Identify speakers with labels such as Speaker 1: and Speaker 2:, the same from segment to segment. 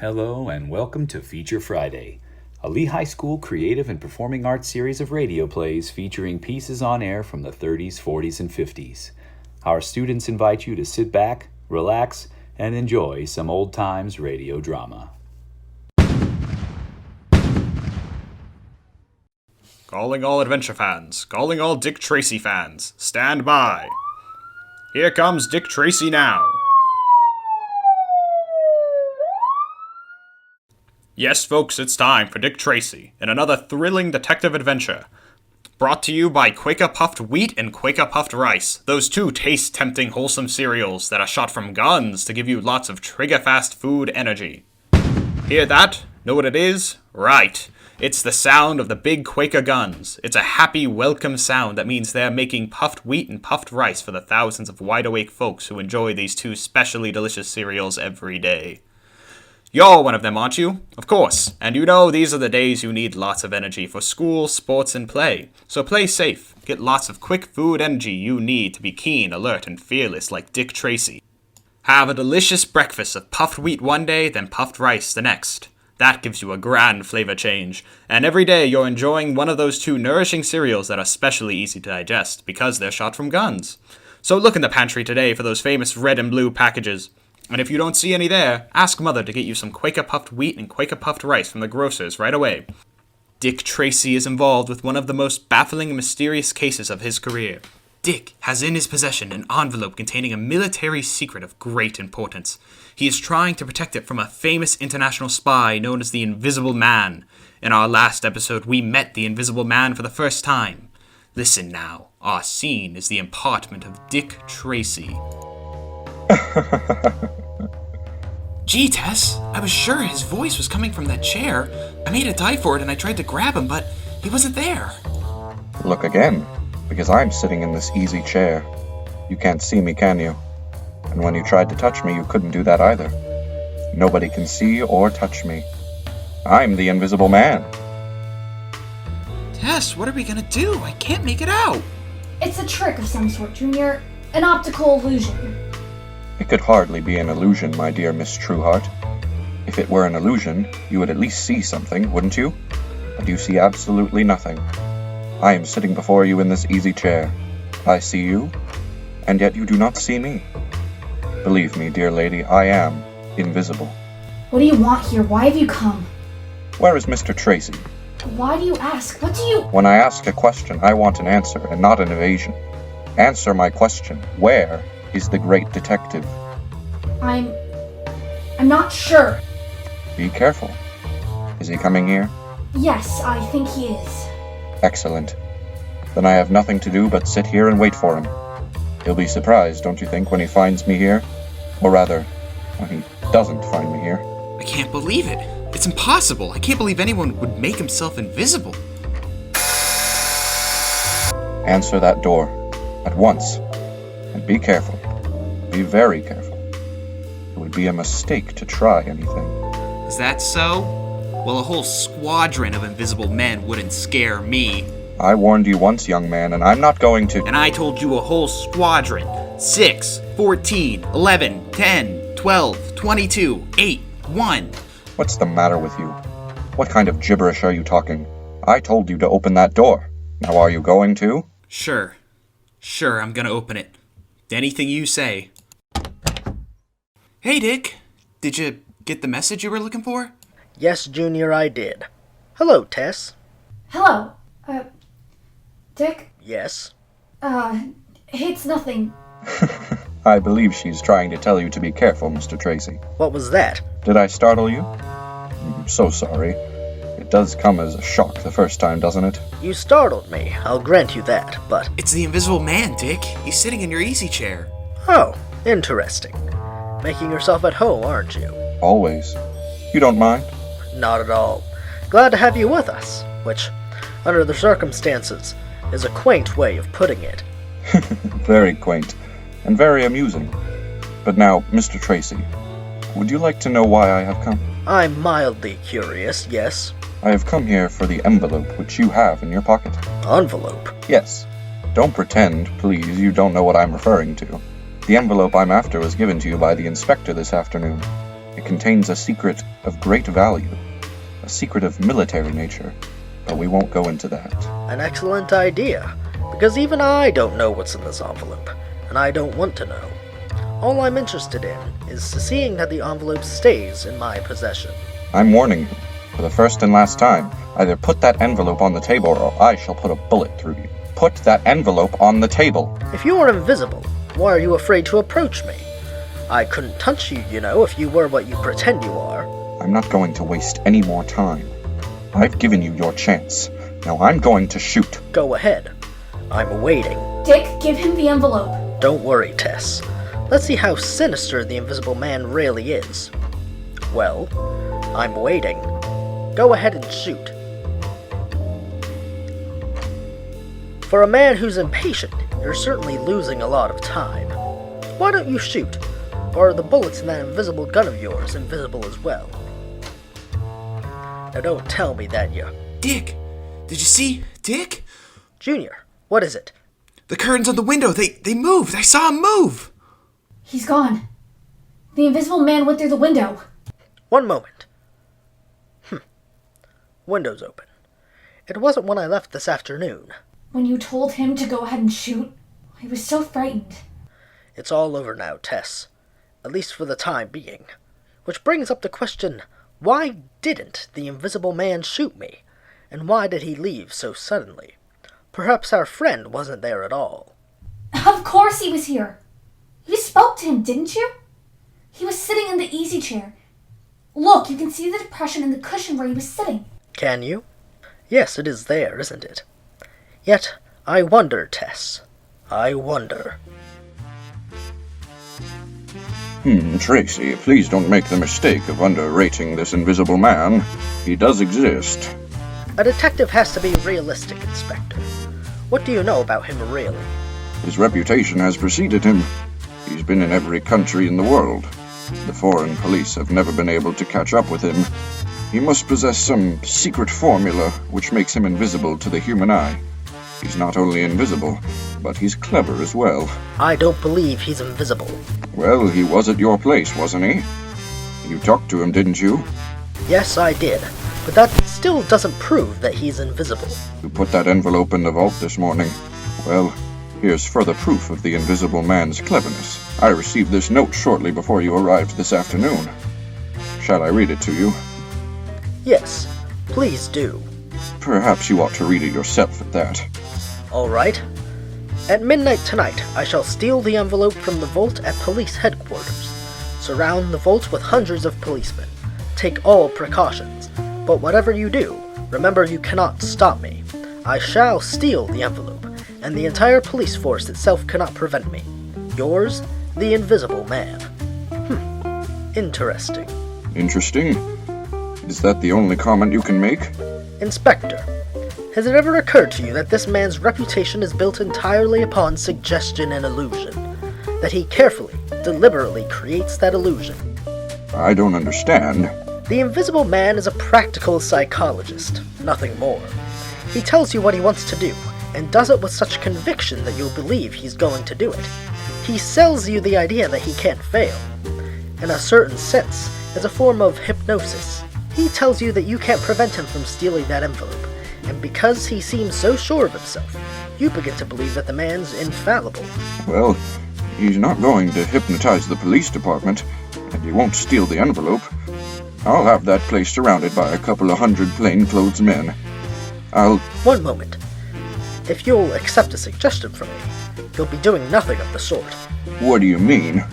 Speaker 1: Hello and welcome to Feature Friday, a Lee High School creative and performing arts series of radio plays featuring pieces on air from the 30s, 40s, and 50s. Our students invite you to sit back, relax, and enjoy some old times radio drama.
Speaker 2: Calling all adventure fans, calling all Dick Tracy fans, stand by. Here comes Dick Tracy now. Yes, folks, it's time for Dick Tracy in another thrilling detective adventure. Brought to you by Quaker Puffed Wheat and Quaker Puffed Rice, those two taste-tempting, wholesome cereals that are shot from guns to give you lots of trigger-fast food energy. Hear that? Know what it is? Right. It's the sound of the big Quaker guns. It's a happy, welcome sound that means they're making puffed wheat and puffed rice for the thousands of wide-awake folks who enjoy these two specially delicious cereals every day. You're one of them, aren't you? Of course. And you know these are the days you need lots of energy for school, sports, and play. So play safe. Get lots of quick food energy you need to be keen, alert, and fearless like Dick Tracy. Have a delicious breakfast of puffed wheat one day, then puffed rice the next. That gives you a grand flavor change. And every day you're enjoying one of those two nourishing cereals that are especially easy to digest because they're shot from guns. So look in the pantry today for those famous red and blue packages. And if you don't see any there, ask Mother to get you some Quaker Puffed Wheat and Quaker Puffed Rice from the grocers right away. Dick Tracy is involved with one of the most baffling and mysterious cases of his career. Dick has in his possession an envelope containing a military secret of great importance. He is trying to protect it from a famous international spy known as the Invisible Man. In our last episode, we met the Invisible Man for the first time. Listen now. Our scene is the apartment of Dick Tracy.
Speaker 3: Gee, Tess, I was sure his voice was coming from that chair. I made a dive for it and I tried to grab him, but he wasn't there.
Speaker 4: Look again, because I'm sitting in this easy chair. You can't see me, can you? And when you tried to touch me, you couldn't do that either. Nobody can see or touch me. I'm the Invisible Man.
Speaker 3: Tess, what are we gonna do? I can't make it out.
Speaker 5: It's a trick of some sort, Junior. An optical illusion.
Speaker 4: It could hardly be an illusion, my dear Miss Trueheart. If it were an illusion, you would at least see something, wouldn't you? But you see absolutely nothing. I am sitting before you in this easy chair. I see you, and yet you do not see me. Believe me, dear lady, I am invisible.
Speaker 5: What do you want here? Why have you come?
Speaker 4: Where is Mr. Tracy?
Speaker 5: Why do you ask? What do you...
Speaker 4: When I ask a question, I want an answer, and not an evasion. Answer my question. Where is the great detective?
Speaker 5: I'm not sure.
Speaker 4: Be careful. Is he coming here?
Speaker 5: Yes, I think he is.
Speaker 4: Excellent. Then I have nothing to do but sit here and wait for him. He'll be surprised, don't you think, when he finds me here? Or rather, when he doesn't find me here.
Speaker 3: I can't believe it. It's impossible. I can't believe anyone would make himself invisible.
Speaker 4: Answer that door. At once. And be careful. Be very careful. It would be a mistake to try anything.
Speaker 3: Is that so? Well, a whole squadron of invisible men wouldn't scare me.
Speaker 4: I warned you once, young man, and I'm not going to...
Speaker 3: And I told you a whole squadron. 6, 14, 11, 10, 12, 22, 8, 1.
Speaker 4: What's the matter with you? What kind of gibberish are you talking? I told you to open that door. Now are you going to?
Speaker 3: Sure, I'm gonna open it. Anything you say. Hey, Dick. Did you get the message you were looking for?
Speaker 6: Yes, Junior, I did. Hello, Tess.
Speaker 5: Hello. Dick?
Speaker 6: Yes?
Speaker 5: It's nothing.
Speaker 4: I believe she's trying to tell you to be careful, Mr. Tracy.
Speaker 6: What was that?
Speaker 4: Did I startle you? I'm so sorry. It does come as a shock the first time, doesn't it?
Speaker 6: You startled me, I'll grant you that, but...
Speaker 3: It's the Invisible Man, Dick. He's sitting in your easy chair.
Speaker 6: Oh, interesting. Making yourself at home, aren't you?
Speaker 4: Always. You don't mind?
Speaker 6: Not at all. Glad to have you with us, which, under the circumstances, is a quaint way of putting it.
Speaker 4: Very quaint, and very amusing. But now, Mr. Tracy, would you like to know why I have come?
Speaker 6: I'm mildly curious, yes.
Speaker 4: I have come here for the envelope which you have in your pocket.
Speaker 6: Envelope?
Speaker 4: Yes. Don't pretend, please, you don't know what I'm referring to. The envelope I'm after was given to you by the inspector this afternoon. It contains a secret of great value, a secret of military nature, but we won't go into that.
Speaker 6: An excellent idea, because even I don't know what's in this envelope, and I don't want to know. All I'm interested in is seeing that the envelope stays in my possession.
Speaker 4: I'm warning you, for the first and last time, either put that envelope on the table or I shall put a bullet through you. Put that envelope on the table.
Speaker 6: If you are invisible, why are you afraid to approach me? I couldn't touch you, you know, if you were what you pretend you are.
Speaker 4: I'm not going to waste any more time. I've given you your chance. Now I'm going to shoot.
Speaker 6: Go ahead. I'm waiting.
Speaker 5: Dick, give him the envelope.
Speaker 6: Don't worry, Tess. Let's see how sinister the Invisible Man really is. Well, I'm waiting. Go ahead and shoot. For a man who's impatient, you're certainly losing a lot of time. Why don't you shoot? Or are the bullets in that invisible gun of yours invisible as well? Now don't tell me that you...
Speaker 3: Dick, did you see? Dick?
Speaker 6: Junior, what is it?
Speaker 3: The curtains on the window, they moved. I saw him move.
Speaker 5: He's gone. The invisible man went through the window.
Speaker 6: One moment. Window's open. It wasn't when I left this afternoon.
Speaker 5: When you told him to go ahead and shoot, I was so frightened.
Speaker 6: It's all over now, Tess. At least for the time being. Which brings up the question, why didn't the Invisible Man shoot me? And why did he leave so suddenly? Perhaps our friend wasn't there at all.
Speaker 5: Of course he was here. You spoke to him, didn't you? He was sitting in the easy chair. Look, you can see the depression in the cushion where he was sitting.
Speaker 6: Can you? Yes, it is there, isn't it? Yet, I wonder, Tess. I wonder.
Speaker 4: Tracy, please don't make the mistake of underrating this invisible man. He does exist.
Speaker 6: A detective has to be realistic, Inspector. What do you know about him, really?
Speaker 4: His reputation has preceded him. He's been in every country in the world. The foreign police have never been able to catch up with him. He must possess some secret formula which makes him invisible to the human eye. He's not only invisible, but he's clever as well.
Speaker 6: I don't believe he's invisible.
Speaker 4: Well, he was at your place, wasn't he? You talked to him, didn't you?
Speaker 6: Yes, I did. But that still doesn't prove that he's invisible.
Speaker 4: You put that envelope in the vault this morning. Well, here's further proof of the invisible man's cleverness. I received this note shortly before you arrived this afternoon. Shall I read it to you?
Speaker 6: Yes, please do.
Speaker 4: Perhaps you ought to read it yourself at that.
Speaker 6: All right. At midnight tonight, I shall steal the envelope from the vault at police headquarters. Surround the vault with hundreds of policemen. Take all precautions. But whatever you do, remember you cannot stop me. I shall steal the envelope, and the entire police force itself cannot prevent me. Yours, the Invisible Man. Interesting.
Speaker 4: Interesting? Is that the only comment you can make?
Speaker 6: Inspector, has it ever occurred to you that this man's reputation is built entirely upon suggestion and illusion? That he carefully, deliberately creates that illusion?
Speaker 4: I don't understand.
Speaker 6: The Invisible Man is a practical psychologist, nothing more. He tells you what he wants to do, and does it with such conviction that you'll believe he's going to do it. He sells you the idea that he can't fail. In a certain sense, as a form of hypnosis. He tells you that you can't prevent him from stealing that envelope, and because he seems so sure of himself, you begin to believe that the man's infallible.
Speaker 4: Well, he's not going to hypnotize the police department, and he won't steal the envelope. I'll have that place surrounded by a couple of hundred plainclothes men.
Speaker 6: One moment. If you'll accept a suggestion from me, you'll be doing nothing of the sort.
Speaker 4: What do you mean?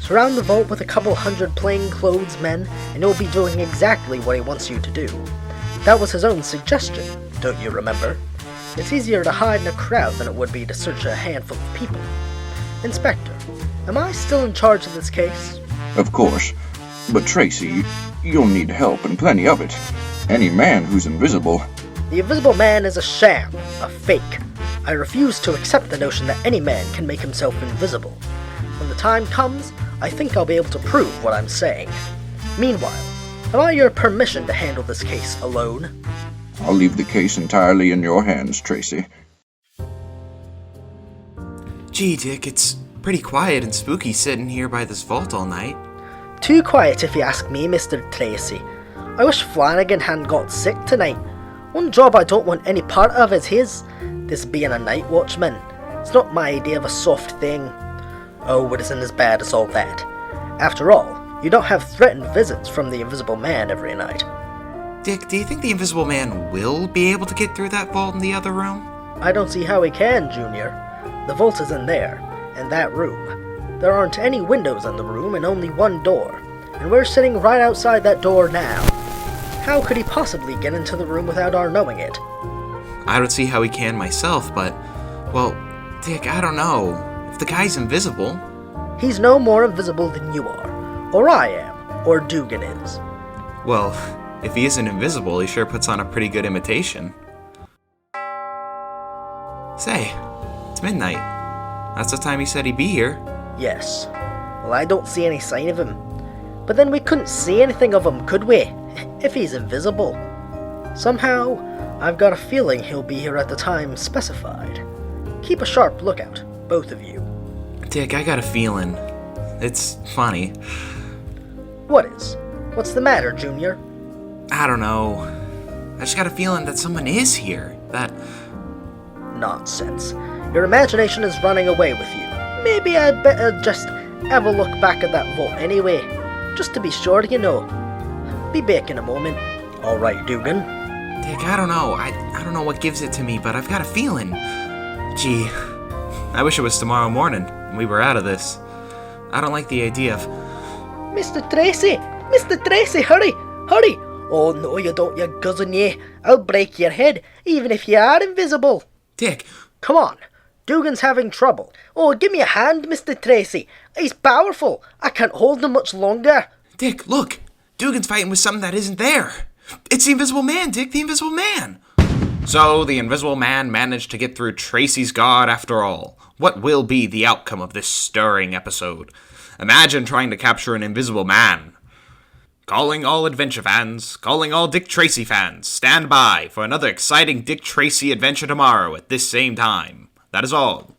Speaker 6: Surround the vault with a couple hundred plainclothes men, and you'll be doing exactly what he wants you to do. That was his own suggestion, don't you remember? It's easier to hide in a crowd than it would be to search a handful of people. Inspector, am I still in charge of this case?
Speaker 4: Of course. But Tracy, you'll need help, and plenty of it. Any man who's invisible...
Speaker 6: The Invisible Man is a sham, a fake. I refuse to accept the notion that any man can make himself invisible. When the time comes, I think I'll be able to prove what I'm saying. Meanwhile, have I your permission to handle this case alone?
Speaker 4: I'll leave the case entirely in your hands, Tracy.
Speaker 3: Gee, Dick, it's pretty quiet and spooky sitting here by this vault all night.
Speaker 6: Too quiet if you ask me, Mr. Tracy. I wish Flanagan hadn't got sick tonight. One job I don't want any part of is his. This being a night watchman. It's not my idea of a soft thing. Oh, it isn't as bad as all that. After all, you don't have threatened visits from the Invisible Man every night.
Speaker 3: Dick, do you think the Invisible Man will be able to get through that vault in the other room?
Speaker 6: I don't see how he can, Junior. The vault is in there, in that room. There aren't any windows in the room and only one door, and we're sitting right outside that door now. How could he possibly get into the room without our knowing it?
Speaker 3: I don't see how he can myself, but, well, Dick, I don't know. If the guy's invisible...
Speaker 6: He's no more invisible than you are, or I am, or Dugan is.
Speaker 3: Well, if he isn't invisible, he sure puts on a pretty good imitation. Say, it's midnight. That's the time he said he'd be here.
Speaker 6: Yes. Well, I don't see any sign of him. But then we couldn't see anything of him, could we? If he's invisible. Somehow, I've got a feeling he'll be here at the time specified. Keep a sharp lookout, both of you.
Speaker 3: Dick, I got a feeling. It's funny.
Speaker 6: What is? What's the matter, Junior?
Speaker 3: I don't know. I just got a feeling that someone is here. That...
Speaker 6: Nonsense. Your imagination is running away with you. Maybe I'd better just have a look back at that vault anyway. Just to be sure, you know. Be back in a moment. Alright, Dugan.
Speaker 3: Dick, I don't know. I don't know what gives it to me, but I've got a feeling. Gee, I wish it was tomorrow morning and we were out of this. I don't like the idea of...
Speaker 6: Mr. Tracy! Mr. Tracy, hurry! Hurry! Oh, no, you don't, you cousin, ye. I'll break your head, even if you are invisible.
Speaker 3: Dick!
Speaker 6: Come on. Dugan's having trouble. Oh, give me a hand, Mr. Tracy. He's powerful. I can't hold him much longer.
Speaker 3: Dick, look! Dugan's fighting with something that isn't there. It's the Invisible Man, Dick, the Invisible Man! So, the Invisible Man managed to get through Tracy's guard after all. What will be the outcome of this stirring episode? Imagine trying to capture an Invisible Man. Calling all adventure fans, calling all Dick Tracy fans, stand by for another exciting Dick Tracy adventure tomorrow at this same time. That is all.